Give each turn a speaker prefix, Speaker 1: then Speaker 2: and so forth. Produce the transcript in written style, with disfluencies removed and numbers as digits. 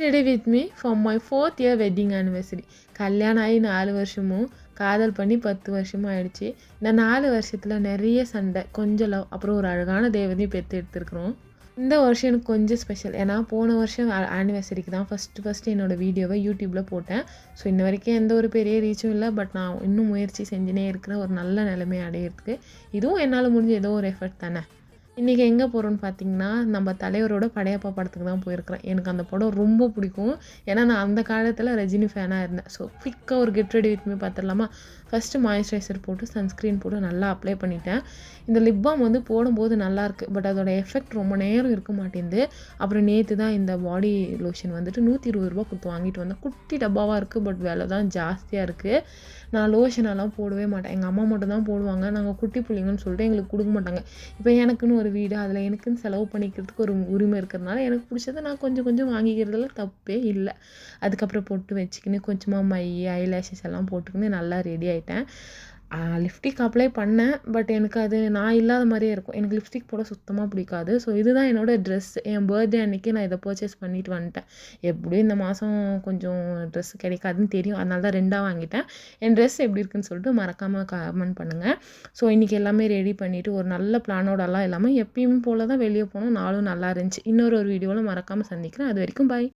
Speaker 1: Ready with me for my 4th year wedding anniversary. கல்யாணம் ஆகி 4 வருஷமும் காதல் பண்ணி 10 வருஷமும் ஆயிடுச்சு. இந்த 4 வருஷத்தில் நிறைய சண்டை, கொஞ்சம் லவ், அப்புறம் ஒரு அழகான தேவதையும் பெற்று எடுத்துருக்குறோம். இந்த வருஷம் எனக்கு கொஞ்சம் ஸ்பெஷல். ஏன்னா போன வருஷம் ஆனிவர்சரிக்கு தான் ஃபஸ்ட்டு என்னோடய வீடியோவை யூடியூப்பில் போட்டேன். ஸோ இன்ன வரைக்கும் எந்த ஒரு பெரிய ரீச்சும் இல்லை. பட் நான் இன்னும் முயற்சி செஞ்சுனே இருக்கிறேன் ஒரு நல்ல நிலைமை அடையிறதுக்கு. இதுவும் என்னால் முடிஞ்ச ஏதோ ஒரு எஃபர்ட் தானே. இன்றைக்கி எங்கே போகிறோன்னு பார்த்தீங்கன்னா, நம்ம தலைவரோட படையப்பா படத்துக்கு தான் போயிருக்கிறேன். எனக்கு அந்த படம் ரொம்ப பிடிக்கும். ஏன்னா நான் அந்த காலத்தில் ரஜினி ஃபேனாக இருந்தேன். ஸோ குயிக்காக ஒரு கெட் ரெடி வித் மீ பார்த்துடலாமா? ஃபஸ்ட்டு மாய்ஸ்சரைசர் போட்டு சன்ஸ்க்ரீன் போட்டு நல்லா அப்ளை பண்ணிட்டேன். இந்த லிப் பாம் வந்து போடும்போது நல்லாயிருக்கு. பட் அதோட எஃபெக்ட் ரொம்ப நேரம் இருக்க மாட்டேங்குது. அப்புறம் நேற்று தான் இந்த பாடி லோஷன் வந்துட்டு 120 ரூபா கொடுத்து வாங்கிட்டு வந்தேன். குட்டி டப்பாவாக இருக்குது. பட் விலை தான் ஜாஸ்தியாக இருக்குது. நான் லோஷனெல்லாம் போடவே மாட்டேன். எங்கள் அம்மா மட்டும் தான் போடுவாங்க. நாங்கள் குட்டி பிள்ளைங்கன்னு சொல்லிட்டு எங்களுக்கு கொடுக்க மாட்டாங்க. இப்போ எனக்குன்னு ஒரு வீடு, அதில் எனக்குன்னு செலவு பண்ணிக்கிறதுக்கு ஒரு உரிமை இருக்கிறதுனால எனக்கு பிடிச்சதை நான் கொஞ்சம் கொஞ்சம் வாங்கிக்கிறதுல தப்பே இல்லை. அதுக்கப்புறம் பொட்டு வச்சுக்கின்னு கொஞ்சமாக மை, ஐலேஷஸ் எல்லாம் போட்டுக்கின்னு நல்லா ரெடி ஆகிட்டேன். லிப்ஸ்டிக் அப்ளை பண்ணேன். பட் எனக்கு அது நான் இல்லாத மாதிரியே இருக்கும். எனக்கு லிப்ஸ்டிக் போட சுத்தமாக பிடிக்காது. ஸோ இதுதான் என்னோடய ட்ரெஸ். என் பர்த்டே அன்றைக்கி நான் இதை பர்ச்சேஸ் பண்ணிட்டு வந்துட்டேன். எப்படியும் இந்த மாதம் கொஞ்சம் ட்ரெஸ் கிடைக்காதுன்னு தெரியும். அதனால தான் 2ஆக வாங்கிட்டேன். என் ட்ரெஸ் எப்படி இருக்குன்னு சொல்லிட்டு மறக்காமல் கமெண்ட் பண்ணுங்கள். ஸோ இன்றைக்கி எல்லாமே ரெடி பண்ணிவிட்டு ஒரு நல்ல பிளானோடலாம் இல்லாமல் எப்பயுமே போல் தான் வெளியே போனோம். நாளும் நல்லா இருந்துச்சு. இன்னொரு வீடியோவில் மறக்காமல் சந்திக்கிறேன். அது வரைக்கும் பாய்.